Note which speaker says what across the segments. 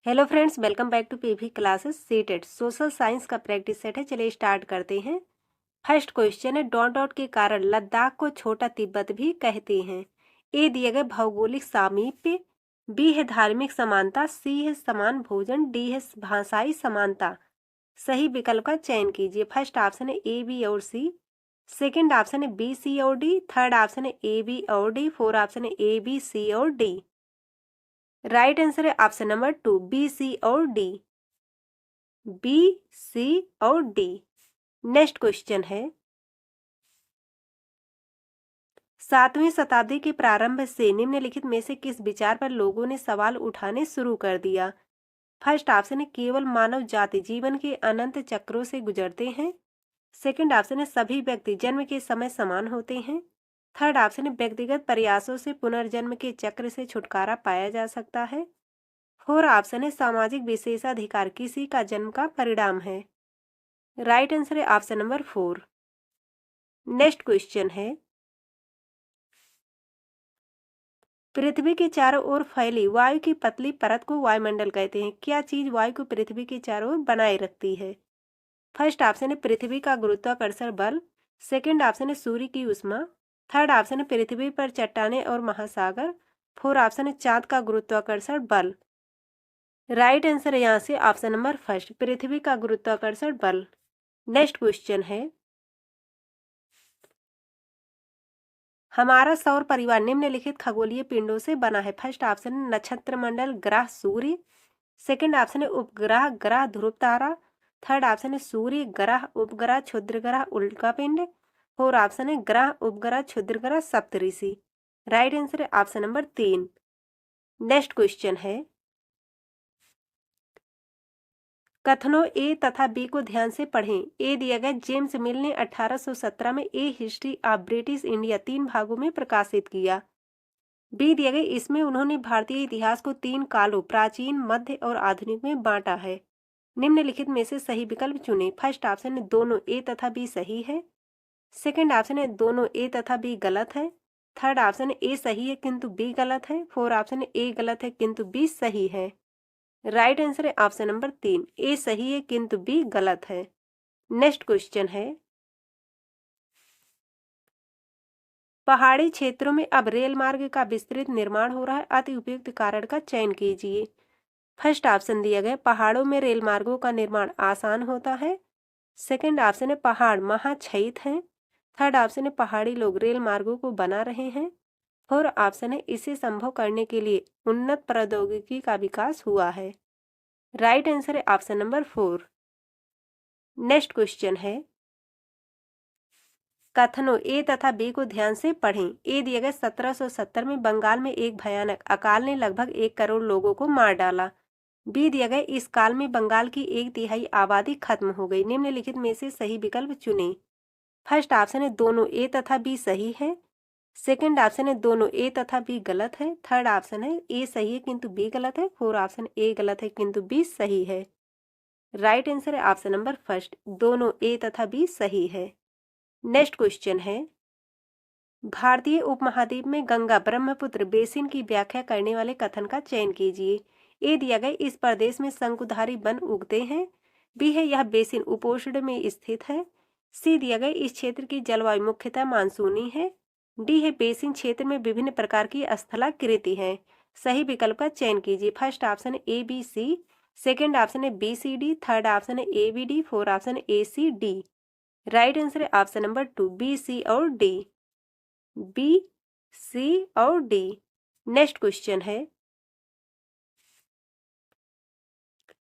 Speaker 1: Hello friends, welcome back to PV classes CTET social science का practice set है। चलिए start करते हैं। फर्स्ट क्वेश्चन है, डॉट डॉट के कारण लद्दाख को छोटा तिब्बत भी कहते हैं। ए दिए गए भौगोलिक सामीप्य, बी है धार्मिक समानता, सी है समान भोजन, डी है भाषाई समानता। सही विकल्प का चयन कीजिए। फर्स्ट ऑप्शन है ए, बी और सी। सेकेंड ऑप्शन है बी, सी और डी। थर्ड ऑप्शन है ए, बी और डी। फोर्थ ऑप्शन है ए, बी, सी और डी। राइट आंसर है ऑप्शन नंबर 2, बी, सी और डी। बी, सी और डी। नेक्स्ट क्वेश्चन है, 7वीं शताब्दी के प्रारंभ से निम्नलिखित में से किस विचार पर लोगों ने सवाल उठाने शुरू कर दिया। फर्स्ट ऑप्शन है केवल मानव जाति जीवन के अनंत चक्रों से गुजरते हैं। सेकंड ऑप्शन है सभी व्यक्ति जन्म के समय समान होते हैं। थर्ड ऑप्शन है व्यक्तिगत प्रयासों से पुनर्जन्म के चक्र से छुटकारा पाया जा सकता है। फोर्थ ऑप्शन है सामाजिक विशेषाधिकार किसी का जन्म का परिणाम है। राइट आंसर है ऑप्शन नंबर 4। नेक्स्ट क्वेश्चन है, पृथ्वी के चारों ओर फैली वायु की पतली परत को वायुमंडल कहते हैं। क्या चीज वायु को पृथ्वी के चारों ओर बनाए रखती है। फर्स्ट ऑप्शन है पृथ्वी का गुरुत्वाकर्षण बल। सेकंड ऑप्शन है सूर्य की ऊष्मा। थर्ड ऑप्शन है पृथ्वी पर चट्टानें और महासागर। फोर्थ ऑप्शन है चांद का गुरुत्वाकर्षण बल। राइट आंसर है यहाँ से ऑप्शन नंबर फर्स्ट, पृथ्वी का गुरुत्वाकर्षण बल। नेक्स्ट क्वेश्चन है, हमारा सौर परिवार निम्नलिखित खगोलीय पिंडों से बना है। फर्स्ट ऑप्शन है नक्षत्र मंडल ग्रह सूर्य। सेकंड ऑप्शन है उपग्रह ग्रह ध्रुव तारा। थर्ड ऑप्शन है सूर्य ग्रह उपग्रह क्षुद्र ग्रह उल्का पिंड। फोर्थ ऑप्शन है ग्रह उपग्रह क्षुद्र ग्रह सप्तऋषि। राइट आंसर है ऑप्शन नंबर 3। नेक्स्ट क्वेश्चन है, कथनों ए तथा बी को ध्यान से पढ़ें। ए दिया गया जेम्स मिल ने 1817 में ए हिस्ट्री ऑफ ब्रिटिश इंडिया 3 भागों में प्रकाशित किया। बी दिया गया इसमें उन्होंने भारतीय इतिहास को 3 कालों प्राचीन, मध्य और आधुनिक में बांटा है। निम्नलिखित में से सही विकल्प चुनें। फर्स्ट ऑप्शन है दोनों ए तथा बी सही है। सेकंड ऑप्शन है दोनों ए तथा बी गलत है। थर्ड ऑप्शन है ए सही है किंतु बी गलत है। फोर्थ ऑप्शन है ए गलत है किंतु बी सही है। राइट आंसर है ऑप्शन नंबर 3, ए सही है किंतु बी गलत है। नेक्स्ट क्वेश्चन है, पहाड़ी क्षेत्रों में अब रेल मार्ग का विस्तृत निर्माण हो रहा है। अति उपयुक्त कारण का चयन कीजिए। फर्स्ट ऑप्शन दिया गया पहाड़ों में रेल मार्गों का निर्माण आसान होता है। सेकंड ऑप्शन है पहाड़ महाक्षयित हैं। थर्ड ऑप्शन है पहाड़ी लोग रेल मार्गों को बना रहे हैं। फोर्थ ऑप्शन है इसे संभव करने के लिए उन्नत प्रौद्योगिकी का विकास हुआ है। राइट आंसर है ऑप्शन नंबर 4। नेक्स्ट क्वेश्चन है, कथनों ए तथा बी को ध्यान से पढ़ें। ए दिया गया 1770 में बंगाल में एक भयानक अकाल ने लगभग 1 करोड़ लोगों को मार डाला। बी दिया गया इस काल में बंगाल की 1/3 आबादी खत्म हो गई। निम्नलिखित में से सही विकल्प चुनें। फर्स्ट ऑप्शन है दोनों ए तथा बी सही है। सेकंड ऑप्शन है दोनों ए तथा बी गलत है। थर्ड ऑप्शन है ए सही है किंतु बी गलत है। फोर्थ ऑप्शन ए गलत है किंतु बी सही है। राइट आंसर है ऑप्शन नंबर फर्स्ट, दोनों ए तथा बी सही है। नेक्स्ट क्वेश्चन है, भारतीय उपमहाद्वीप में गंगा ब्रह्मपुत्र बेसिन की व्याख्या करने वाले कथन का चयन कीजिए। ए दिया गया इस प्रदेश में शंकुधारी वन उगते हैं। बी है यह बेसिन उपोष्ण में स्थित है। सी दिया गया इस क्षेत्र की जलवायु मुख्यतः मानसूनी है। डी है बेसिन क्षेत्र में विभिन्न प्रकार की स्थलाकृति है। सही विकल्प का चयन कीजिए। फर्स्ट ऑप्शन है ए, बी, सी। सेकेंड ऑप्शन है बी, सी, डी। थर्ड ऑप्शन है ए, बी, डी। फोर्थ ऑप्शन है ए, सी, डी। राइट आंसर है ऑप्शन नंबर 2, बी, सी और डी। बी, सी और डी। नेक्स्ट क्वेश्चन है,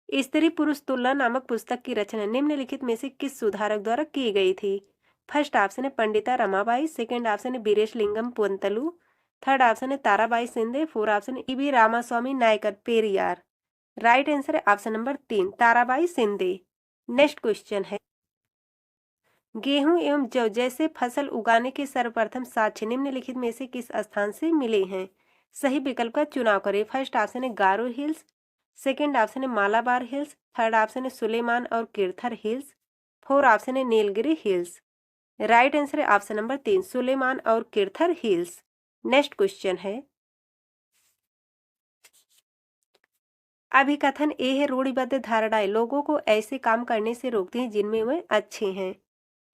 Speaker 1: स्त्री पुरुष तुलना नामक पुस्तक की रचना निम्नलिखित में से किस सुधारक द्वारा की गई थी। फर्स्ट ऑप्शन है पंडिता रमाबाई। सेकेंड ऑप्शन है वीरेशलिंगम पोंतलू। थर्ड ऑप्शन है ताराबाई शिंदे। फोर्थ ऑप्शन है E V Ramaswamy Naicker Periyar. Right answer है option number 3, Tarabai Shinde. Next question है, गेहूं एवं जौ जैसे फसल उगाने के सर्वप्रथम साक्ष्य निम्नलिखित में से किस स्थान से मिले हैं। सही विकल्प का चुनाव करें। फर्स्ट ऑप्शन है गारो हिल्स। सेकंड ऑप्शन है मालाबार हिल्स। थर्ड ऑप्शन है सुलेमान और किरथर हिल्स। फोर्थ ऑप्शन है नीलगिरी हिल्स। राइट आंसर है ऑप्शन नंबर 3, सुलेमान और किरथर हिल्स। नेक्स्ट क्वेश्चन है, अभिकथन ए है रूढ़िबद्ध धारणाएं लोगों को ऐसे काम करने से रोकती हैं जिनमें वे अच्छे हैं।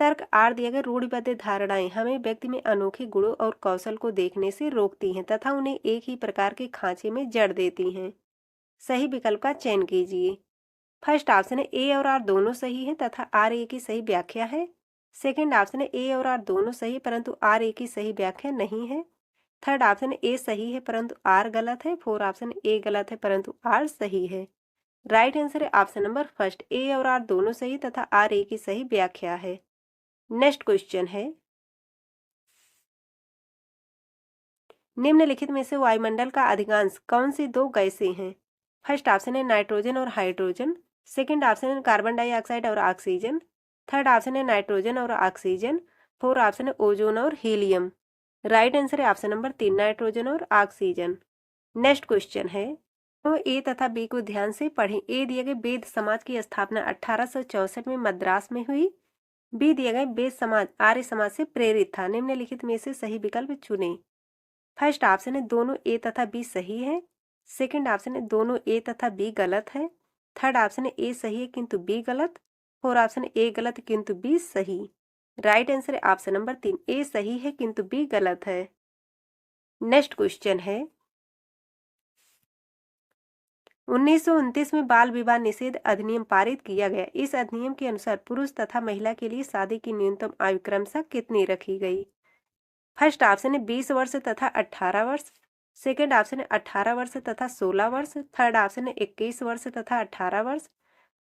Speaker 1: तर्क आर दिया गया रूढ़िबद्ध धारणाएं हमें व्यक्ति में अनोखे गुणों और कौशल को देखने से रोकती हैं तथा उन्हें एक ही प्रकार के खांचे में जड़ देती हैं। सही विकल्प का चयन कीजिए। फर्स्ट ऑप्शन है ए और आर दोनों सही है तथा आर ए की सही व्याख्या है। सेकंड ऑप्शन है ए और आर दोनों सही है परंतु आर ए की सही व्याख्या नहीं है। थर्ड ऑप्शन ए सही है परंतु आर गलत है। फोर्थ ऑप्शन ए गलत है परंतु आर सही है। राइट आंसर है ऑप्शन नंबर फर्स्ट, ए और आर दोनों सही तथा आर ए की सही व्याख्या है। नेक्स्ट क्वेश्चन है, निम्नलिखित में से वायुमंडल का अधिकांश कौन सी दो गैसें हैं? फर्स्ट ऑप्शन है नाइट्रोजन और हाइड्रोजन। सेकंड ऑप्शन है कार्बन डाइऑक्साइड और ऑक्सीजन। थर्ड ऑप्शन है नाइट्रोजन और ऑक्सीजन। फोर्थ ऑप्शन है ओजोन और हीलियम। राइट आंसर है ऑप्शन नंबर 3 नाइट्रोजन और ऑक्सीजन। नेक्स्ट क्वेश्चन है, तो ए तथा बी को ध्यान से पढ़ें। ए दिए गए वेद समाज की स्थापना 1864 में मद्रास में हुई। बी दिए गए वेद समाज आर्य समाज से प्रेरित था। निम्नलिखित में से सही विकल्प चुनें। फर्स्ट ऑप्शन है दोनों ए तथा बी सही है। सेकंड ऑप्शन है दोनों ए तथा बी गलत है। थर्ड ऑप्शन है ए सही है किंतु बी गलत। फोर्थ ऑप्शन है ए गलत किंतु बी सही। राइट आंसर है ऑप्शन नंबर 3 ए सही है किंतु बी गलत है। नेक्स्ट क्वेश्चन है, 1929 में बाल विवाह निषेध अधिनियम पारित किया गया। इस अधिनियम के अनुसार पुरुष तथा महिला के लिए शादी की न्यूनतम आयु क्रमशः कितनी रखी गई? फर्स्ट ऑप्शन है 20 वर्ष तथा 18 वर्ष। सेकंड ऑप्शन है 18 वर्ष तथा 16 वर्ष। थर्ड ऑप्शन है 21 वर्ष तथा 18 वर्ष।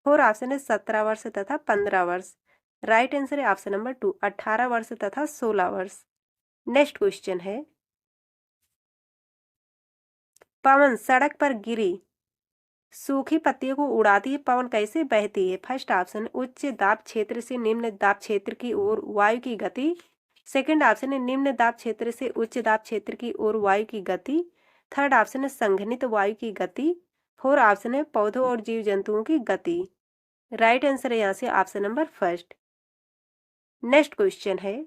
Speaker 1: फोर्थ ऑप्शन है 17 वर्ष तथा 15 वर्ष। राइट आंसर है ऑप्शन नंबर 2 18 वर्ष तथा 16 वर्ष। नेक्स्ट क्वेश्चन है, पवन सड़क पर गिरी सूखी पत्तियों को उड़ाती है, पवन कैसे बहती है? फर्स्ट ऑप्शन उच्च दाब क्षेत्र से निम्न दाब क्षेत्र की ओर वायु की गति। सेकंड ऑप्शन है निम्न दाब क्षेत्र से उच्च दाब क्षेत्र की ओर वायु की गति। थर्ड ऑप्शन है संघनित वायु की गति। फोर्थ ऑप्शन है पौधों और जीव जंतुओं की गति। राइट आंसर है यहाँ से option number first. Next question है,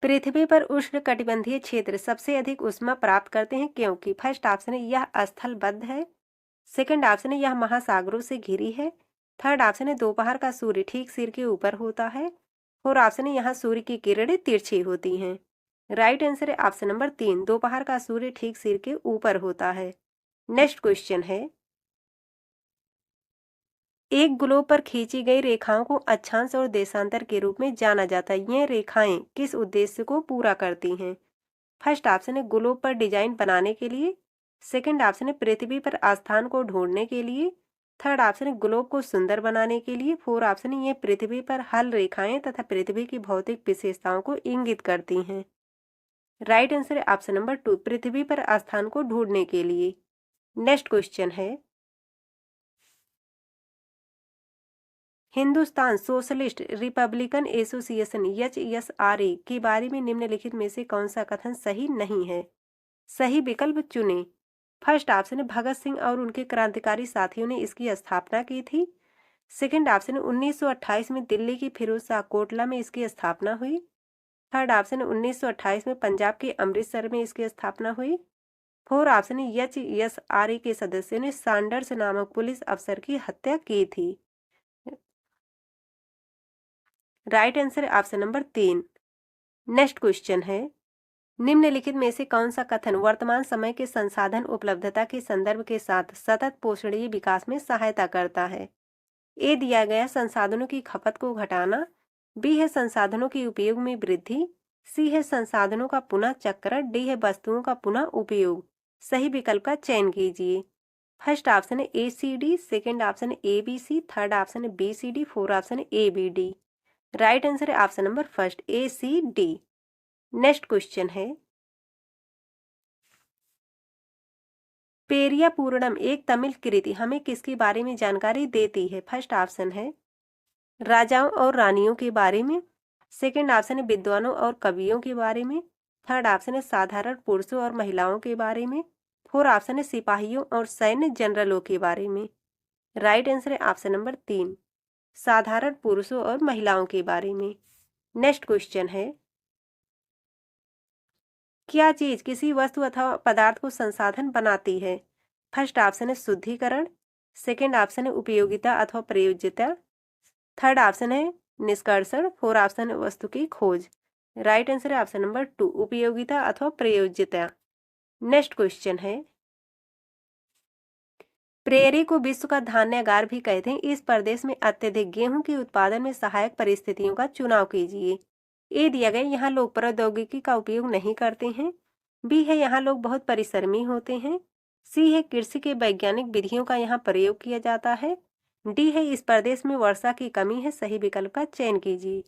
Speaker 1: पृथ्वी पर उष्ण कटिबंधीय क्षेत्र सबसे अधिक ऊष्मा प्राप्त करते हैं क्योंकि? फर्स्ट ऑप्शन है यह स्थलबद्ध है। सेकंड ऑप्शन है यह महासागरों से घिरी है। थर्ड ऑप्शन है दोपहर का सूर्य ठीक सिर के ऊपर होता है। फोर्थ ऑप्शन है यहाँ सूर्य की किरणें तिरछी होती हैं। राइट आंसर है ऑप्शन नंबर 3 दोपहर का सूर्य ठीक सिर के ऊपर होता है। नेक्स्ट क्वेश्चन है, एक ग्लोब पर खींची गई रेखाओं को अक्षांश और देशांतर के रूप में जाना जाता है। ये रेखाएं किस उद्देश्य को पूरा करती हैं? फर्स्ट ऑप्शन है ग्लोब पर डिजाइन बनाने के लिए। सेकंड ऑप्शन है पृथ्वी पर आस्थान को ढूंढने के लिए। थर्ड ऑप्शन है ग्लोब को सुंदर बनाने के लिए। फोर्थ ऑप्शन है ये पृथ्वी पर हल रेखाएं तथा पृथ्वी की भौतिक विशेषताओं को इंगित करती हैं। राइट आंसर है ऑप्शन नंबर 2 पृथ्वी पर आस्थान को ढूंढने के लिए। नेक्स्ट क्वेश्चन है, Hindustan socialist Republican association HSRA के बारे में निम्नलिखित में से कौन सा कथन सही नहीं है? सही विकल्प चुनें। फर्स्ट ऑप्शन है भगत सिंह और उनके क्रांतिकारी साथियों ने इसकी स्थापना की थी। सेकंड ऑप्शन है 1928 में दिल्ली की फिरोज शाह कोटला में इसकी स्थापना हुई। थर्ड ऑप्शन है 1928 में पंजाब के अमृतसर में इसकी स्थापना हुई। फोर्थ ऑप्शन है HSRA के सदस्यों ने सैंडर्स नामक पुलिस अफसर की हत्या की थी। राइट आंसर है ऑप्शन नंबर 3। नेक्स्ट क्वेश्चन है, निम्नलिखित में से कौन सा कथन वर्तमान समय के संसाधन उपलब्धता के संदर्भ के साथ सतत पोषणीय विकास में सहायता करता है? ए दिया गया संसाधनों की खपत को घटाना। बी है संसाधनों के उपयोग में वृद्धि। सी है संसाधनों का पुनः चक्रण। डी है वस्तुओं का पुनः उपयोग। सही विकल्प का चयन कीजिए। फर्स्ट ऑप्शन है ACD। सेकेंड ऑप्शन है ABC। थर्ड ऑप्शन है BCD। फोर्थ ऑप्शन है ABD। राइट आंसर है option number first ACD। Next question है, पेरिया पूर्णम एक तमिल कृति हमें किसके बारे में जानकारी देती है? फर्स्ट ऑप्शन है राजाओं और रानियों के बारे में। सेकंड ऑप्शन है विद्वानों और कवियों के बारे में। थर्ड ऑप्शन है साधारण पुरुषों और महिलाओं के बारे में। फोर्थ ऑप्शन है सिपाहियों और सैन्य जनरलों के बारे में। राइट आंसर है ऑप्शन नंबर 3 साधारण पुरुषों और महिलाओं के बारे में। नेक्स्ट क्वेश्चन है, क्या चीज किसी वस्तु अथवा पदार्थ को संसाधन बनाती है? फर्स्ट ऑप्शन है शुद्धिकरण, सेकंड ऑप्शन है उपयोगिता अथवा प्रयोज्यता, थर्ड ऑप्शन है निष्कर्षण, फोर्थ ऑप्शन है वस्तु की खोज। राइट आंसर है ऑप्शन नंबर 2, उपयोगिता अथवा प्रयोज्यता। नेक्स्ट क्वेश्चन है, प्रेरी को विश्व का धान्यागार भी कहते हैं। इस प्रदेश में अत्यधिक गेहूं के उत्पादन में सहायक परिस्थितियों का चुनाव कीजिए। ए दिया गया, यहाँ लोग प्रौद्योगिकी का उपयोग नहीं करते हैं। बी है, यहाँ लोग बहुत परिश्रमी होते हैं। सी है, कृषि के वैज्ञानिक विधियों का यहाँ प्रयोग किया जाता है। डी है, इस प्रदेश में वर्षा की कमी है। सही विकल्प का चयन कीजिए।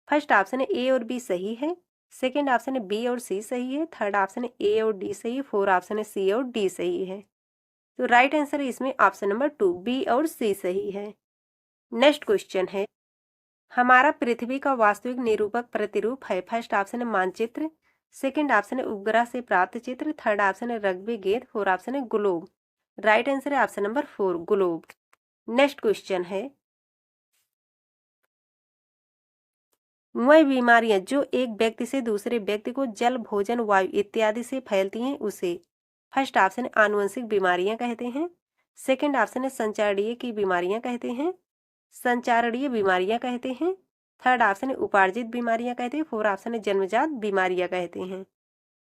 Speaker 1: फर्स्ट ऑप्शन है ए और बी सही है, सेकेंड ऑप्शन है बी और सी सही है, थर्ड ऑप्शन है ए और डी सही है, फोर्थ ऑप्शन है सी और डी सही है। तो राइट आंसर है इसमें ऑप्शन नंबर 2, बी और सी सही है। नेक्स्ट क्वेश्चन है, हमारा पृथ्वी का वास्तविक निरूपक प्रतिरूप है। फर्स्ट ऑप्शन है मानचित्र, सेकंड ऑप्शन है उपग्रह से प्राप्त चित्र, थर्ड ऑप्शन है रग्बी गेंद, फोर्थ ऑप्शन है ग्लोब। राइट आंसर है option number 4, globe. Next question है, वह बीमारियां जो एक व्यक्ति से दूसरे व्यक्ति को जल, भोजन, वायु इत्यादि से फैलती हैं उसे फर्स्ट ऑप्शन है आनुवंशिक बीमारियां कहते हैं, सेकंड ऑप्शन है संचारणीय की बीमारियां कहते हैं, संचारणीय बीमारियां कहते हैं, थर्ड ऑप्शन है उपार्जित बीमारियां कहते हैं, फोर्थ ऑप्शन है जन्मजात बीमारियां कहते हैं।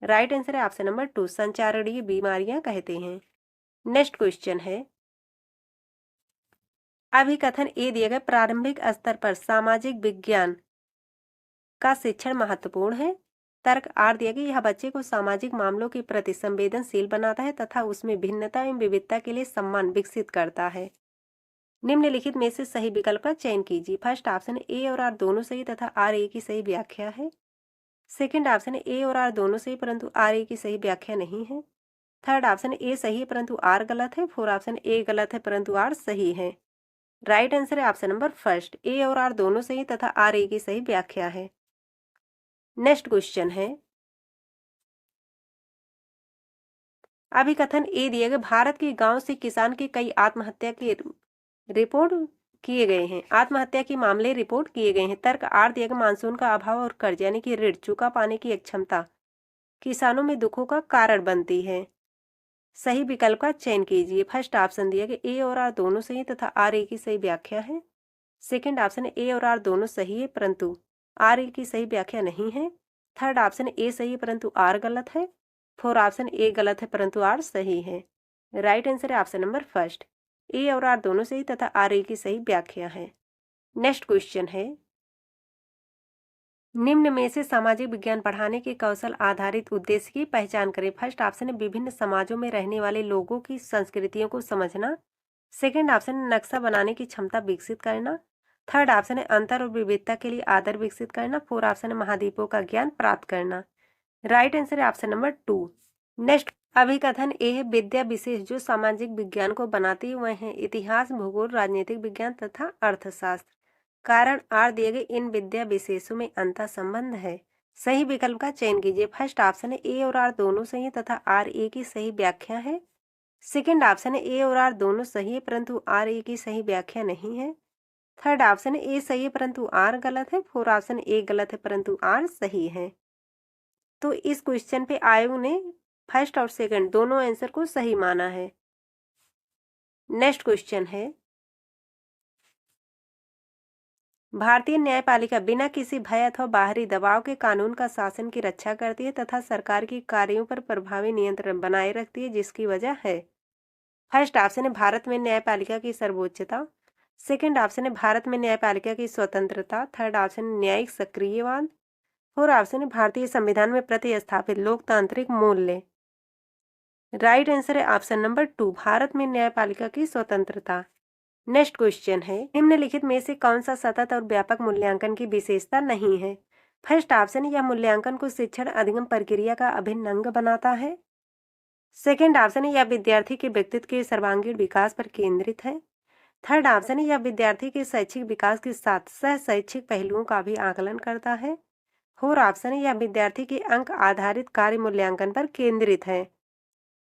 Speaker 1: राइट आंसर है ऑप्शन नंबर 2, संचारणीय बीमारियां कहते हैं। नेक्स्ट क्वेश्चन है, अभिकथन ए दिया गया, प्रारंभिक स्तर पर सामाजिक विज्ञान का शिक्षण महत्वपूर्ण है। तर्क आर दिया गया, यह बच्चे को सामाजिक मामलों के प्रति संवेदनशील बनाता है तथा उसमें भिन्नता एवं विविधता के लिए सम्मान विकसित करता है। निम्नलिखित में से सही विकल्प का चयन कीजिए। फर्स्ट ऑप्शन ए और आर दोनों सही तथा आर ए की सही व्याख्या है, सेकंड ऑप्शन है ए और आर दोनों सही परंतु आर ए की सही व्याख्या नहीं है, थर्ड ऑप्शन ए सही है परंतु आर गलत है, फोर्थ ऑप्शन ए गलत है परंतु आर सही है। राइट आंसर है ऑप्शन नंबर फर्स्ट, ए और आर दोनों सही तथा आर ए की सही व्याख्या है। नेक्स्ट क्वेश्चन है, अभिकथन ए दिए गए, भारत के गांव से किसान की कई आत्महत्या के रिपोर्ट किए गए हैं। आत्महत्या के मामले रिपोर्ट किए गए हैं। तर्क आर दिया गया, मानसून का अभाव और कर्ज यानी कि ऋण चुका पाने की अक्षमता किसानों में दुखों का कारण बनती है। सही विकल्प का चयन कीजिए। फर्स्ट ऑप्शन दिया गया, ए और आर दोनों सही तथा आर ए की सही व्याख्या है, सेकंड ऑप्शन है ए और आर दोनों सही है परंतु आर ए की सही व्याख्या नहीं है, थर्ड ऑप्शन ए सही है परंतु आर गलत है, फोर्थ ऑप्शन ए गलत है परंतु आर सही है। राइट आंसर है ऑप्शन नंबर फर्स्ट, ए और आर दोनों सही तथा आर ए की सही व्याख्या है। नेक्स्ट क्वेश्चन है, निम्न में से सामाजिक विज्ञान पढ़ाने के कौशल आधारित उद्देश्य की पहचान करें। फर्स्ट ऑप्शन है विभिन्न समाजों में रहने वाले लोगों की संस्कृतियों को समझना, सेकंड ऑप्शन है नक्शा बनाने की क्षमता विकसित करना, थर्ड ऑप्शन है अंतर और विविधता के लिए आदर विकसित करना, फोर्थ ऑप्शन है महाद्वीपों का ज्ञान प्राप्त करना। राइट आंसर है ऑप्शन नंबर 2। नेक्स्ट अभिकथन ए है, विद्या विशेष जो सामाजिक विज्ञान को बनाती है वह है इतिहास, भूगोल, राजनीतिक विज्ञान तथा अर्थशास्त्र। कारण आर दिए गए इन विद्या विशेषों में अंतर संबंध है। सही विकल्प का चयन कीजिए। फर्स्ट ऑप्शन है ए और आर दोनों सही है तथा आर ए की सही व्याख्या है, सेकंड ऑप्शन है ए और आर दोनों सही है परंतु आर ए की सही व्याख्या नहीं है, थर्ड ऑप्शन है ए सही है परंतु आर गलत है, फोर्थ ऑप्शन ए गलत है परंतु आर सही है। तो इस क्वेश्चन पे आयोग ने फर्स्ट और सेकंड दोनों आंसर को सही माना है। नेक्स्ट क्वेश्चन है, भारतीय न्यायपालिका बिना किसी भय अथवा बाहरी दबाव के कानून का शासन की रक्षा करती है तथा सरकार की कार्यों पर प्रभावी नियंत्रण बनाए रखती है, जिसकी वजह है। फर्स्ट ऑप्शन है भारत में न्यायपालिका की सर्वोच्चता, सेकंड ऑप्शन है भारत में न्यायपालिका की स्वतंत्रता, थर्ड ऑप्शन है न्यायिक सक्रियवाद, फोर्थ ऑप्शन है भारतीय संविधान में प्रतिस्थापित लोकतांत्रिक मूल्य। राइट आंसर है ऑप्शन नंबर 2, भारत में न्यायपालिका की स्वतंत्रता। नेक्स्ट क्वेश्चन है, निम्नलिखित में से कौन सा सतत और व्यापक मूल्यांकन की विशेषता नहीं है। फर्स्ट ऑप्शन, यह मूल्यांकन को शिक्षण अधिगम प्रक्रिया का अभिन्न अंग बनाता है, सेकंड ऑप्शन है यह विद्यार्थी के व्यक्तित्व के सर्वांगीण विकास पर केंद्रित है, थर्ड ऑप्शन है यह विद्यार्थी के शैक्षिक विकास के साथ सह शैक्षिक पहलुओं का भी आकलन करता है, फोर्थ ऑप्शन है यह विद्यार्थी के अंक आधारित कार्य मूल्यांकन पर केंद्रित है।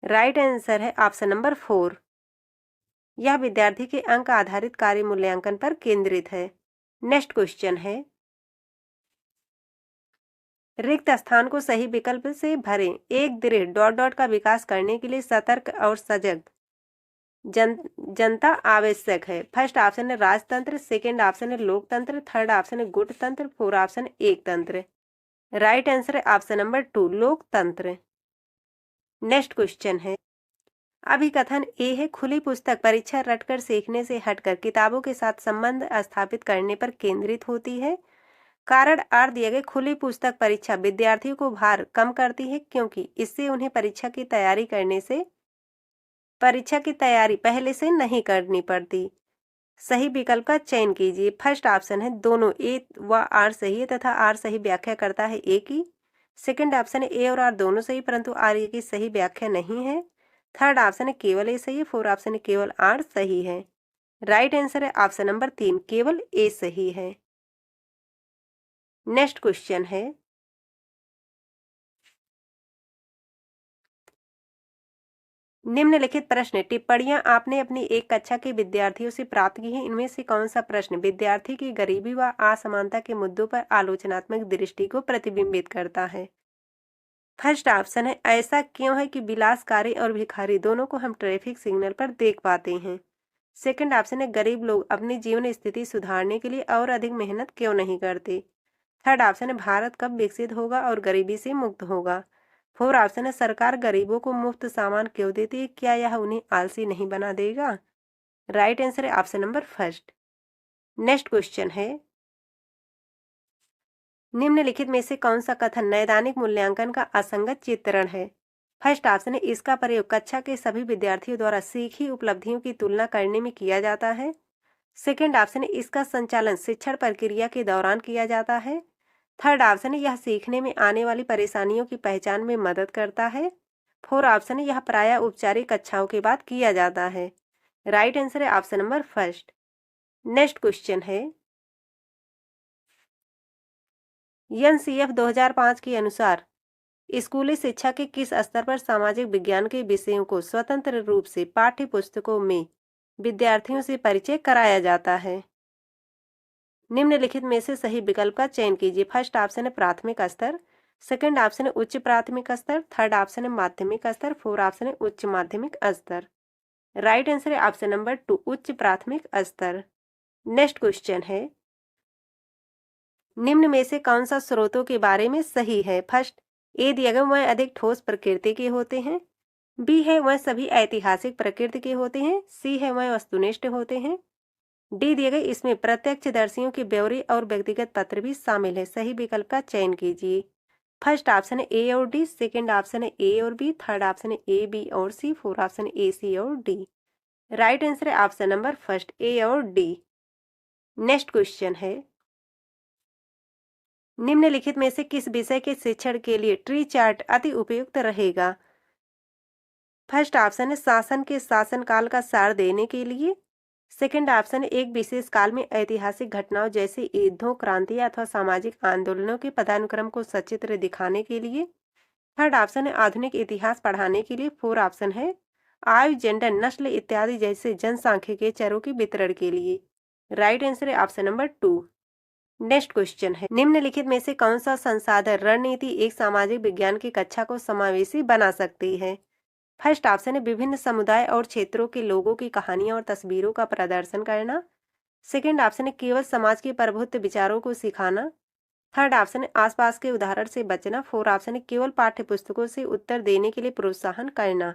Speaker 1: राइट आंसर है ऑप्शन नंबर 4, यह विद्यार्थी के अंक आधारित कार्य मूल्यांकन पर केंद्रित है। नेक्स्ट क्वेश्चन है, रिक्त स्थान को सही विकल्प से भरें। एक दृढ़ डॉट डॉट का विकास करने के लिए सतर्क और सजग जनता आवश्यक है। फर्स्ट ऑप्शन है राजतंत्र, सेकंड ऑप्शन है लोकतंत्र, थर्ड ऑप्शन है गुटतंत्र, फोर्थ ऑप्शन है एकतंत्र। राइट आंसर है ऑप्शन नंबर 2 लोकतंत्र। नेक्स्ट क्वेश्चन है, अभिकथन ए है खुली पुस्तक परीक्षा रटकर सीखने से हटकर किताबों के साथ संबंध स्थापित करने पर केंद्रित होती है। कारण आर दिए गए खुली पुस्तक परीक्षा विद्यार्थियों को भार कम करती है क्योंकि इससे उन्हें परीक्षा की तैयारी पहले से नहीं करनी पड़ती। सही विकल्प का चयन कीजिए। फर्स्ट ऑप्शन है दोनों ए व आर सही है तथा आर सही व्याख्या करता है ए की। सेकंड ऑप्शन है ए और आर दोनों सही परंतु आर ए की सही व्याख्या नहीं है। थर्ड ऑप्शन है केवल ए सही है। फोर्थ ऑप्शन है केवल आर सही है। राइट आंसर है ऑप्शन नंबर 3 केवल ए सही है। नेक्स्ट क्वेश्चन है, निम्नलिखित प्रश्न टिप्पणियां आपने अपनी एक कक्षा के विद्यार्थियों से प्राप्त की हैं। इनमें से कौन सा प्रश्न विद्यार्थी की गरीबी व असमानता के मुद्दों पर आलोचनात्मक दृष्टि को प्रतिबिंबित करता है। फर्स्ट ऑप्शन है ऐसा क्यों है कि विलासकारी और भिखारी दोनों को हम ट्रैफिक सिग्नल पर देख पाते हैं। सेकंड ऑप्शन है गरीब लोग अपनी जीवन स्थिति सुधारने के लिए और अधिक मेहनत क्यों नहीं करते। थर्ड ऑप्शन है भारत कब विकसित होगा और गरीबी से मुक्त होगा। फोर्थ ऑप्शन है सरकार गरीबों को मुफ्त सामान क्यों देती है, क्या यह उन्हें आलसी नहीं बना देगा। राइट आंसर है option number first. Next question है, निम्नलिखित में से कौन सा कथन नैदानिक मूल्यांकन का असंगत चित्रण है। फर्स्ट ऑप्शन है इसका प्रयोग कक्षा के सभी विद्यार्थियों द्वारा सीखी उपलब्धियों की तुलना करने में किया जाता है। सेकंड ऑप्शन है इसका संचालन शिक्षण प्रक्रिया के दौरान किया जाता है। थर्ड ऑप्शन है यह सीखने में आने वाली परेशानियों की पहचान में मदद करता है। फोर्थ ऑप्शन है यह प्रायः औपचारिक कक्षाओं के बाद किया जाता है। राइट आंसर है option number first. Next question है, एनसीएफ 2005 के अनुसार स्कूली शिक्षा के किस स्तर पर सामाजिक विज्ञान के विषयों को स्वतंत्र रूप से पाठ्य पुस्तकों में विद्यार्थियों से परिचय कराया जाता है। निम्नलिखित में से सही विकल्प का चयन कीजिए। फर्स्ट ऑप्शन है प्राथमिक स्तर, सेकंड ऑप्शन है उच्च प्राथमिक स्तर, थर्ड ऑप्शन है माध्यमिक स्तर, फोर्थ ऑप्शन है उच्च माध्यमिक स्तर। राइट आंसर है ऑप्शन नंबर 2 उच्च प्राथमिक स्तर। नेक्स्ट क्वेश्चन है, निम्न में से कौन सा स्रोतों के बारे में सही है। फर्स्ट ए दिया गया वह अधिक ठोस प्रकृति के होते हैं। बी है वह सभी ऐतिहासिक प्रकृति के होते हैं। सी है वह वस्तुनिष्ठ होते हैं। डी दिए गए इसमें प्रत्यक्षदर्शियों के ब्यौरे और व्यक्तिगत पत्र भी शामिल है। सही विकल्प का चयन कीजिए। फर्स्ट ऑप्शन है ए और डी, सेकंड ऑप्शन है ए और बी, थर्ड ऑप्शन है ए बी और सी, फोर्थ ऑप्शन है ए सी और डी। राइट आंसर है ऑप्शन नंबर फर्स्ट ए और डी। नेक्स्ट क्वेश्चन है, निम्नलिखित में से किस विषय के शिक्षण के लिए ट्री चार्ट अति उपयुक्त रहेगा। फर्स्ट ऑप्शन है शासन के शासनकाल का सार देने के लिए। सेकंड ऑप्शन है एक विशेष काल में ऐतिहासिक घटनाओं जैसे युद्धों, क्रांतियां अथवा सामाजिक आंदोलनों के पदानुक्रम को सचित्र दिखाने के लिए। थर्ड ऑप्शन है आधुनिक इतिहास पढ़ाने के लिए। फोर्थ ऑप्शन है आयु, जेंडर, नस्ल इत्यादि जैसे जनसांख्यिकीय चरों के वितरण के लिए। राइट आंसर है ऑप्शन नंबर 2। नेक्स्ट क्वेश्चन है, निम्नलिखित में से कौन सा संसाधन रणनीति एक सामाजिक विज्ञान की कक्षा को समावेशी बना सकती है। फर्स्ट ऑप्शन है विभिन्न समुदाय और क्षेत्रों के लोगों की कहानियां और तस्वीरों का प्रदर्शन करना। सेकंड ऑप्शन है केवल समाज के प्रभुत्व विचारों को सिखाना। थर्ड ऑप्शन है आसपास के उदाहरण से बचना। फोर्थ ऑप्शन है केवल पाठ्य पुस्तकों से उत्तर देने के लिए प्रोत्साहन करना।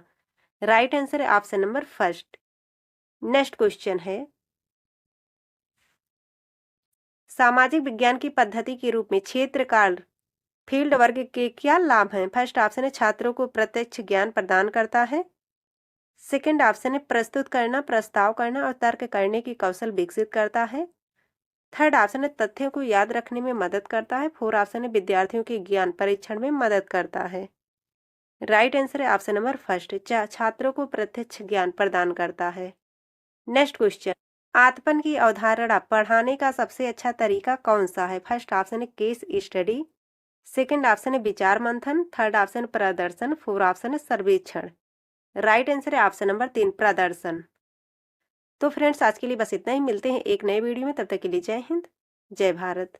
Speaker 1: राइट आंसर है option number first. Next question है, सामाजिक विज्ञान की पद्धति के रूप में क्षेत्रकाल फील्ड वर्क के क्या लाभ हैं। फर्स्ट ऑप्शन है छात्रों को प्रत्यक्ष ज्ञान प्रदान करता है। सेकंड ऑप्शन है प्रस्तुत करना, प्रस्ताव करना और तर्क करने की कौशल विकसित करता है। थर्ड ऑप्शन है तथ्यों को याद रखने में मदद करता है। फोर्थ ऑप्शन है विद्यार्थियों के ज्ञान परीक्षण में मदद करता है। राइट आंसर है ऑप्शन नंबर फर्स्ट, छात्रों को प्रत्यक्ष ज्ञान प्रदान करता है। नेक्स्ट क्वेश्चन, आत्मन की अवधारणा पढ़ाने का सबसे अच्छा तरीका कौन सा है। फर्स्ट ऑप्शन है केस स्टडी, सेकंड ऑप्शन है विचार मंथन, थर्ड ऑप्शन प्रदर्शन, फोर्थ ऑप्शन है सर्वेक्षण। राइट आंसर है ऑप्शन नंबर 3 प्रदर्शन। तो फ्रेंड्स आज के लिए बस इतना ही, मिलते हैं एक नए वीडियो में, तब तक के लिए जय हिंद जय भारत।